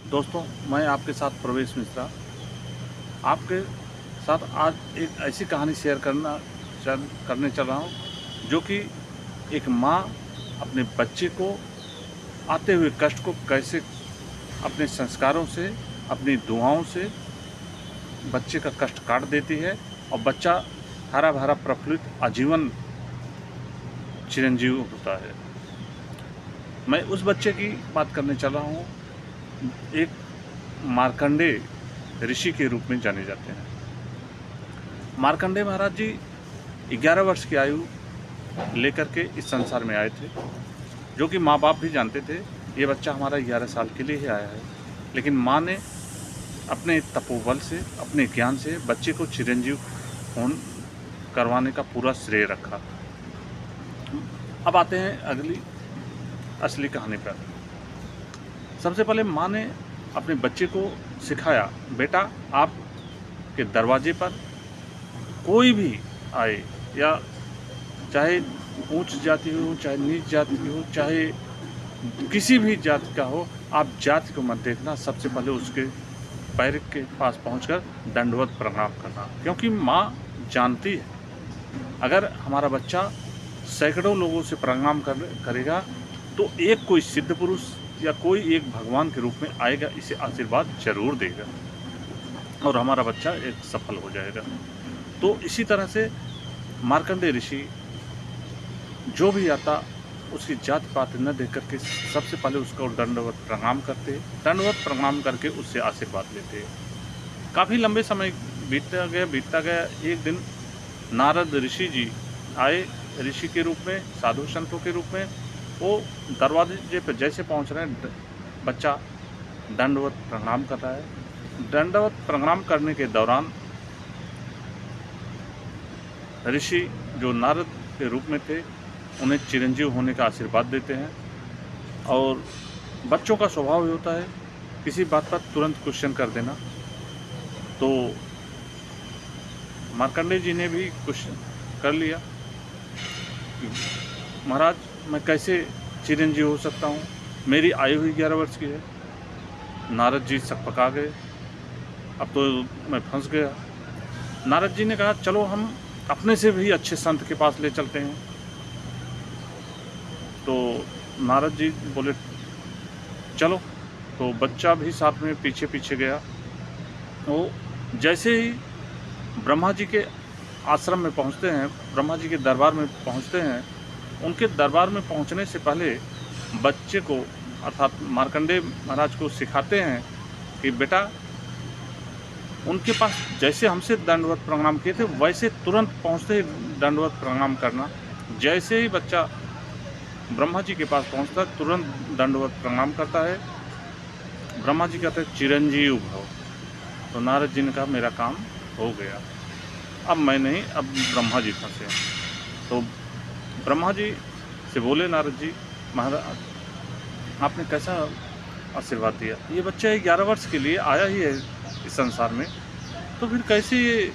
दोस्तों, मैं आपके साथ प्रवेश मिश्रा आपके साथ आज एक ऐसी कहानी शेयर करने चल रहा हूँ, जो कि एक माँ अपने बच्चे को आते हुए कष्ट को कैसे अपने संस्कारों से, अपनी दुआओं से बच्चे का कष्ट काट देती है और बच्चा हरा-भरा प्रफुल्लित आजीवन चिरंजीव होता है। मैं उस बच्चे की बात करने चल रहा हूँ, एक मार्कंडेय ऋषि के रूप में जाने जाते हैं। मार्कंडेय महाराज जी 11 वर्ष की आयु लेकर के इस संसार में आए थे, जो कि माँ बाप भी जानते थे ये बच्चा हमारा 11 साल के लिए ही आया है। लेकिन माँ ने अपने तपोबल से, अपने ज्ञान से बच्चे को चिरंजीव करवाने का पूरा श्रेय रखा। अब आते हैं अगली असली कहानी पर। सबसे पहले माँ ने अपने बच्चे को सिखाया, बेटा आपके दरवाजे पर कोई भी आए, या चाहे ऊंच जाति हो, चाहे नीच जाति हो, चाहे किसी भी जाति का हो, आप जाति को मत देखना। सबसे पहले उसके पैर के पास पहुंचकर दंडवत प्रणाम करना, क्योंकि माँ जानती है अगर हमारा बच्चा सैकड़ों लोगों से प्रणाम करेगा तो एक कोई सिद्ध पुरुष या कोई एक भगवान के रूप में आएगा, इसे आशीर्वाद जरूर देगा और हमारा बच्चा एक सफल हो जाएगा। तो इसी तरह से मार्कंडेय ऋषि जो भी आता उसकी जात पात न देख करके सबसे पहले उसको दंडवत प्रणाम करते, दंडवत प्रणाम करके उससे आशीर्वाद लेते। काफ़ी लंबे समय बीतता गया। एक दिन नारद ऋषि जी आए ऋषि के रूप में, साधु संतों के रूप में। वो दरवाजे पर जैसे पहुंच रहे हैं, बच्चा दंडवत प्रणाम कर रहा है। दंडवत प्रणाम करने के दौरान ऋषि जो नारद के रूप में थे उन्हें चिरंजीव होने का आशीर्वाद देते हैं। और बच्चों का स्वभाव ही होता है किसी बात पर तुरंत क्वेश्चन कर देना। तो मार्कंडेय जी ने भी क्वेश्चन कर लिया, महाराज मैं कैसे चिरंजीव हो सकता हूँ, मेरी आयु ही 11 वर्ष की है। नारद जी सकपका गए, अब तो मैं फंस गया। नारद जी ने कहा चलो हम अपने से भी अच्छे संत के पास ले चलते हैं। तो नारद जी बोले चलो। तो बच्चा भी साथ में पीछे पीछे गया। वो जैसे ही ब्रह्मा जी के आश्रम में पहुंचते हैं, ब्रह्मा जी के दरबार में पहुंचते हैं, उनके दरबार में पहुंचने से पहले बच्चे को अर्थात मार्कंडेय महाराज को सिखाते हैं कि बेटा उनके पास जैसे हमसे दंडवत प्रणाम किए थे वैसे तुरंत पहुंचते ही दंडवत प्रणाम करना। जैसे ही बच्चा ब्रह्मा जी के पास पहुंचता है तुरंत दंडवत प्रणाम करता है। ब्रह्मा जी कहते हैं चिरंजीव भव। तो नारद जी ने कहा मेरा काम हो गया, अब मैं नहीं, अब ब्रह्मा जी फंसे। तो ब्रह्मा जी से बोले नारद जी, महाराज आपने कैसा आशीर्वाद दिया, ये बच्चा 11 वर्ष के लिए आया ही है इस संसार में, तो फिर कैसे ये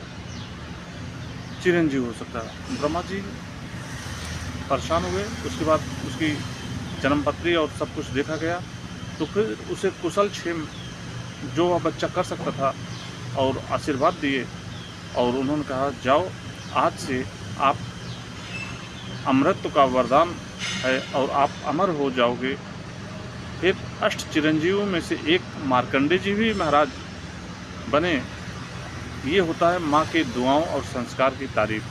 चिरंजीव हो सकता है। ब्रह्मा जी परेशान हुए। उसके बाद उसकी जन्मपत्री और सब कुछ देखा गया, तो फिर उसे कुशल क्षेम जो वह बच्चा कर सकता था और आशीर्वाद दिए। और उन्होंने कहा जाओ, आज से आप अमरत्व का वरदान है और आप अमर हो जाओगे। फिर अष्ट चिरंजीवों में से एक मार्कंडेय जी भी महाराज बने। ये होता है माँ के दुआओं और संस्कार की तारीफ।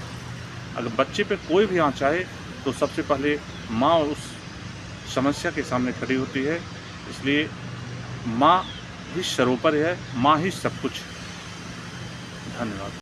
अगर बच्चे पे कोई भी आँच आए तो सबसे पहले माँ उस समस्या के सामने खड़ी होती है। इसलिए माँ ही सर्वोपरि है, माँ ही सब कुछ। धन्यवाद।